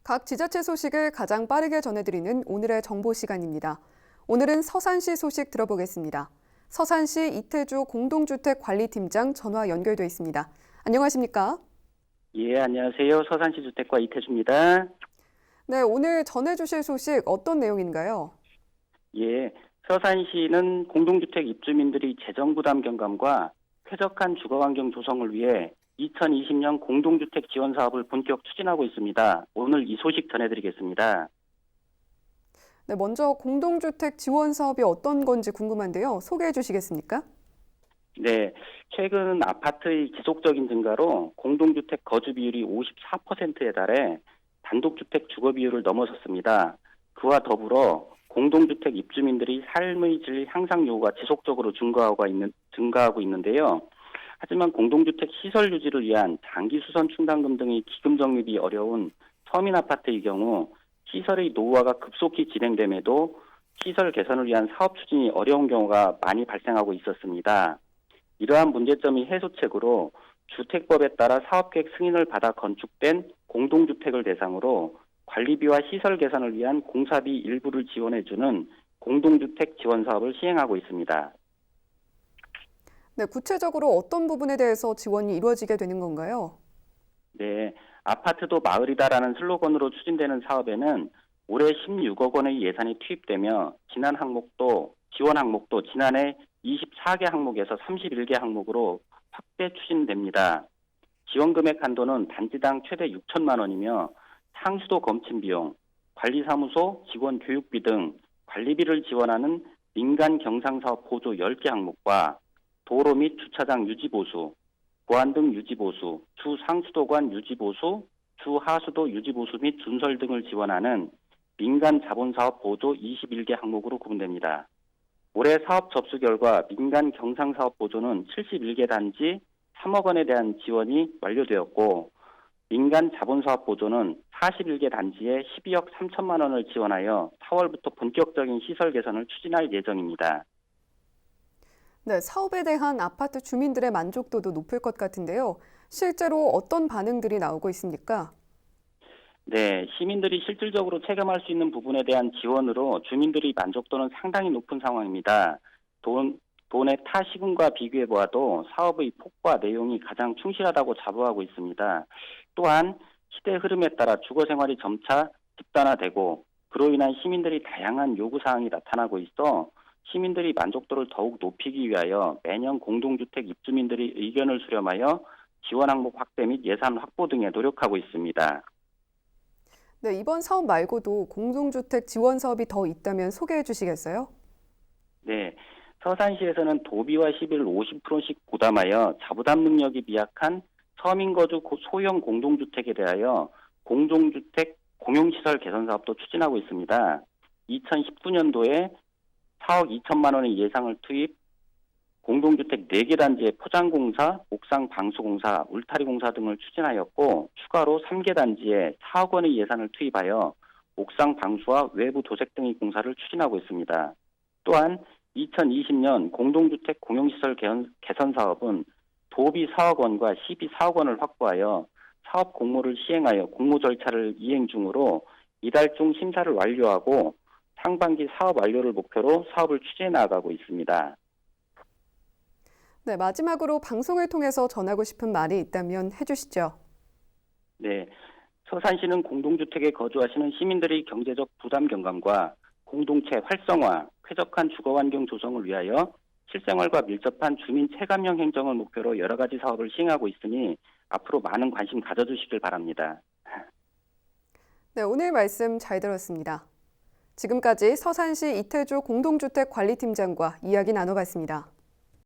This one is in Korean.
각 지자체 소식을 가장 빠르게 전해드리는 오늘의 정보 시간입니다. 오늘은 서산시 소식 들어보겠습니다. 서산시 이태주 공동주택관리팀장 전화 연결돼 있습니다. 안녕하십니까? 예, 안녕하세요. 서산시 주택과 이태주입니다. 네, 오늘 전해주실 소식 어떤 내용인가요? 예, 서산시는 공동주택 입주민들이 재정부담 경감과 쾌적한 주거환경 조성을 위해 2020년 공동주택 지원 사업을 본격 추진하고 있습니다. 오늘 이 소식 전해드리겠습니다. 네, 먼저 공동주택 지원 사업이 어떤 건지 궁금한데요. 소개해 주시겠습니까? 네, 최근 아파트의 지속적인 증가로 공동주택 거주 비율이 54%에 달해 단독주택 주거 비율을 넘어섰습니다. 그와 더불어 공동주택 입주민들이 삶의 질 향상 요구가 지속적으로 증가하고 있는데요. 하지만 공동주택 시설 유지를 위한 장기 수선 충당금 등의 기금 적립이 어려운 서민 아파트의 경우 시설의 노후화가 급속히 진행됨에도 시설 개선을 위한 사업 추진이 어려운 경우가 많이 발생하고 있었습니다. 이러한 문제점이 해소책으로 주택법에 따라 사업계획 승인을 받아 건축된 공동주택을 대상으로 관리비와 시설 개선을 위한 공사비 일부를 지원해주는 공동주택 지원 사업을 시행하고 있습니다. 네, 구체적으로 어떤 부분에 대해서 지원이 이루어지게 되는 건가요? 네, 아파트도 마을이다라는 슬로건으로 추진되는 사업에는 올해 16억 원의 예산이 투입되며 지원 항목도 지난해 24개 항목에서 31개 항목으로 확대 추진됩니다. 지원 금액 한도는 단지당 최대 6천만 원이며 상수도 검침 비용, 관리사무소 직원 교육비 등 관리비를 지원하는 민간 경상사업 보조 10개 항목과 도로 및 주차장 유지보수, 보안 등 유지보수, 주상수도관 유지보수, 주하수도 유지보수 및 준설 등을 지원하는 민간 자본사업 보조 21개 항목으로 구분됩니다. 올해 사업 접수 결과 민간 경상사업 보조는 71개 단지 3억 원에 대한 지원이 완료되었고 민간 자본사업 보조는 41개 단지에 12억 3천만 원을 지원하여 4월부터 본격적인 시설 개선을 추진할 예정입니다. 네, 사업에 대한 아파트 주민들의 만족도도 높을 것 같은데요. 실제로 어떤 반응들이 나오고 있습니까? 네, 시민들이 실질적으로 체감할 수 있는 부분에 대한 지원으로 주민들의 만족도는 상당히 높은 상황입니다. 돈의 타 시군과 비교해 보아도 사업의 폭과 내용이 가장 충실하다고 자부하고 있습니다. 또한 시대 흐름에 따라 주거 생활이 점차 집단화되고 그로 인한 시민들이 다양한 요구사항이 나타나고 있어 시민들이 만족도를 더욱 높이기 위하여 매년 공동주택 입주민들의 의견을 수렴하여 지원 항목 확대 및 예산 확보 등에 노력하고 있습니다. 네, 이번 사업 말고도 공동주택 지원 사업이 더 있다면 소개해 주시겠어요? 네, 서산시에서는 도비와 시비를 50%씩 부담하여 자부담 능력이 미약한 서민 거주 소형 공동주택에 대하여 공동주택 공용시설 개선 사업도 추진하고 있습니다. 2019년도에 4억 2천만 원의 예상을 투입, 공동주택 4개 단지의 포장공사, 옥상 방수공사, 울타리공사 등을 추진하였고 추가로 3개 단지에 4억 원의 예산을 투입하여 옥상 방수와 외부 도색 등의 공사를 추진하고 있습니다. 또한 2020년 공동주택 공용시설 개선 사업은 도비 4억 원과 시비 4억 원을 확보하여 사업 공모를 시행하여 공모 절차를 이행 중으로 이달 중 심사를 완료하고 상반기 사업 완료를 목표로 사업을 추진해 나가고 있습니다. 네, 마지막으로 방송을 통해서 전하고 싶은 말이 있다면 해주시죠. 네, 서산시는 공동주택에 거주하시는 시민들의 경제적 부담 경감과 공동체 활성화, 쾌적한 주거환경 조성을 위하여 실생활과 밀접한 주민 체감형 행정을 목표로 여러 가지 사업을 시행하고 있으니 앞으로 많은 관심 가져주시길 바랍니다. 네, 오늘 말씀 잘 들었습니다. 지금까지 서산시 이태주 공동주택관리팀장과 이야기 나눠봤습니다.